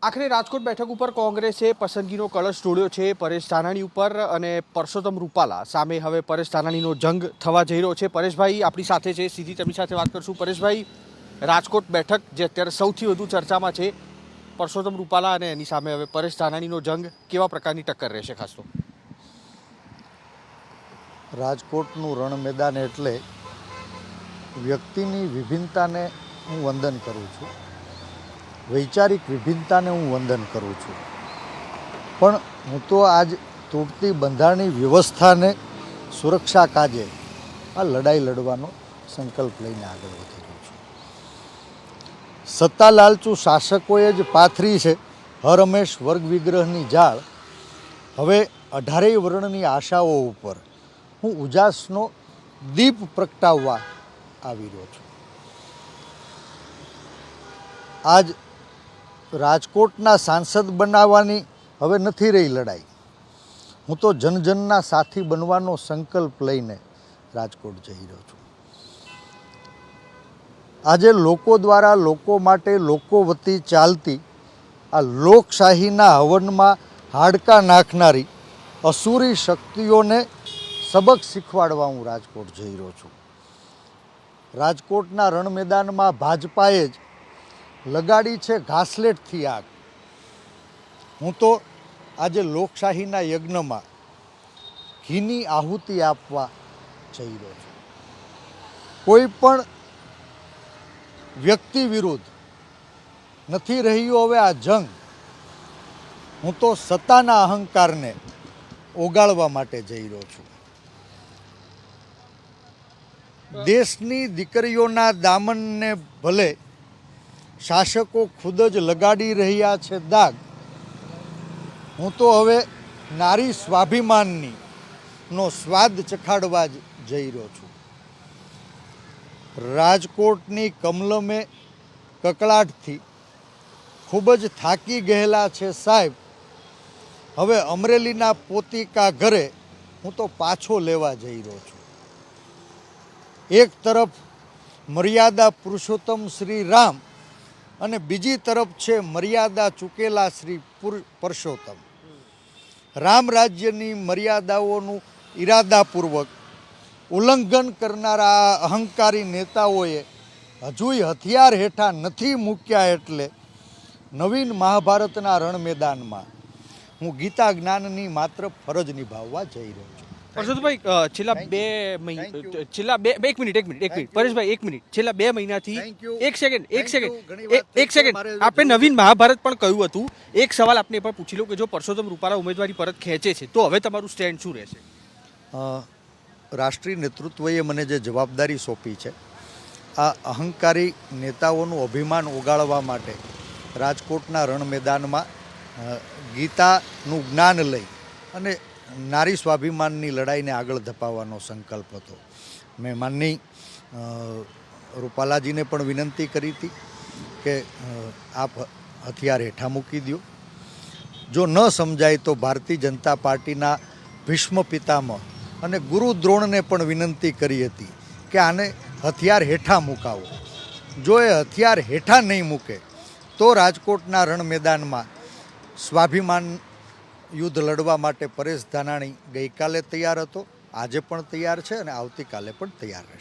આખરે રાજકોટ બેઠક ઉપર કોંગ્રેસે પસંદગીનો કળશ ઢોળ્યો છે પરેશ ધાનાણી ઉપર અને પરસોત્તમ રૂપાલા સામે હવે પરેશ ધાનાણીનો જંગ થવા જઈ રહ્યો છે। પરેશભાઈ આપણી સાથે છે, સીધી તેમની સાથે વાત કરશું। પરેશભાઈ, રાજકોટ બેઠક જે અત્યારે સૌથી વધુ ચર્ચામાં છે, પરસોત્તમ રૂપાલા અને એની સામે હવે પરેશ ધાનાણીનો જંગ, કેવા પ્રકારની ટક્કર રહેશે? ખાસ તો રાજકોટનું રણ મેદાન એટલે વ્યક્તિની વિભિન્નતાને હું વંદન કરું છું, વૈચારિક વિભિન્નતાને હું વંદન કરું છું, પણ હું તો આજ તૂટતી બંધારણની વ્યવસ્થાને સુરક્ષા કાજે આ લડાઈ લડવાનો સંકલ્પ લઈને આગળ વધી રહ્યો છું। સત્તા લાલચુ શાસકોએ જ પાથરી છે હરહંમેશ વર્ગ વિગ્રહની જાળ। હવે 18 વર્ણની આશાઓ ઉપર હું ઉજાસનો દીપ પ્રગટાવવા આવી રહ્યો છું। આજ રાજકોટના સાંસદ બનાવવાની હવે નથી રહી લડાઈ, હું તો જનજનના સાથી બનવાનો સંકલ્પ લઈને રાજકોટ જઈ રહ્યો છું। આજે લોકો દ્વારા લોકો માટે લોકો વતી ચાલતી આ લોકશાહીના હવનમાં હાડકાં નાખનારી અસુરી શક્તિઓને સબક શીખવાડવા હું રાજકોટ જઈ રહ્યો છું। રાજકોટના રણ મેદાનમાં ભાજપાએ જ લગાડી છે ઘાસલેટથી આગ। હું તો આજે લોકશાહીના યજ્ઞમાં ઘીની આહુતિ આપવા જઈ રહ્યો છું। કોઈ પણ વ્યક્તિ વિરુદ્ધ નથી રહ્યો હવે આ જંગ। હું તો સત્તાના અહંકારને ઓગાળવા માટે જઈ રહ્યો છું। દેશની દીકરીઓના દામનને ભલે શાસકો ખુદ જ લગાડી રહ્યા છે દાગ, હું તો હવે નારી સ્વાભિમાનની નો સ્વાદ ચખાડવા જ જઈ રહ્યો છું। રાજકોટની કમલમે કકળાટથી ખૂબ જ થાકી ગયેલા છે સાહેબ। હવે અમરેલીના પોતિકા ઘરે હું તો પાછો લેવા જઈ રહ્યો છું। એક તરફ મર્યાદા પુરુષોત્તમ શ્રી રામ અને બીજી તરફ છે મર્યાદા ચૂકેલા શ્રી પરસોત્તમ। રામ રાજ્યની મર્યાદાઓનું ઈરાદાપૂર્વક ઉલ્લંઘન કરનારા અહંકારી નેતાઓએ હજુય હથિયાર હેઠા નથી મૂક્યા, એટલે નવીન મહાભારતના રણ મેદાનમાં હું ગીતા જ્ઞાનની માત્ર ફરજ નિભાવવા જઈ રહ્યો છું। પરસોત્તમભાઈ, છેલ્લા બે મહિનાથી એક સેકન્ડ આપણે નવીન મહાભારત પણ કહ્યું હતું। એક સવાલ આપને પણ પૂછી લઉં કે જો પરસોત્તમ રૂપાલા ઉમેદવારી પરત ખેંચે છે તો હવે તમારું સ્ટેન્ડ શું રહેશે? રાષ્ટ્રીય નેતૃત્વએ મને જે જવાબદારી સોંપી છે, આ અહંકારી નેતાઓનું અભિમાન ઓગાળવા માટે રાજકોટના રણ મેદાનમાં ગીતાનું જ્ઞાન લઈ અને નારી સ્વાભિમાનની લડાઈને આગળ ધપાવવાનો સંકલ્પ હતો। મેં માનની રૂપાલાજીને પણ વિનંતી કરી હતી કે આપ હથિયાર હેઠા મૂકી દો। જો ન સમજાય તો ભારતીય જનતા પાર્ટીના ભીષ્મ પિતામહ અને ગુરુ દ્રોણને પણ વિનંતી કરી હતી કે આને હથિયાર હેઠા મુકાવો। જો એ હથિયાર હેઠા નહીં મૂકે તો રાજકોટના રણ મેદાનમાં સ્વાભિમાન યુદ્ધ લડવા માટે પરેશ ધાનાણી ગઈકાલે તૈયાર હતો, આજે પણ તૈયાર છે અને આવતીકાલે પણ તૈયાર રહેશે।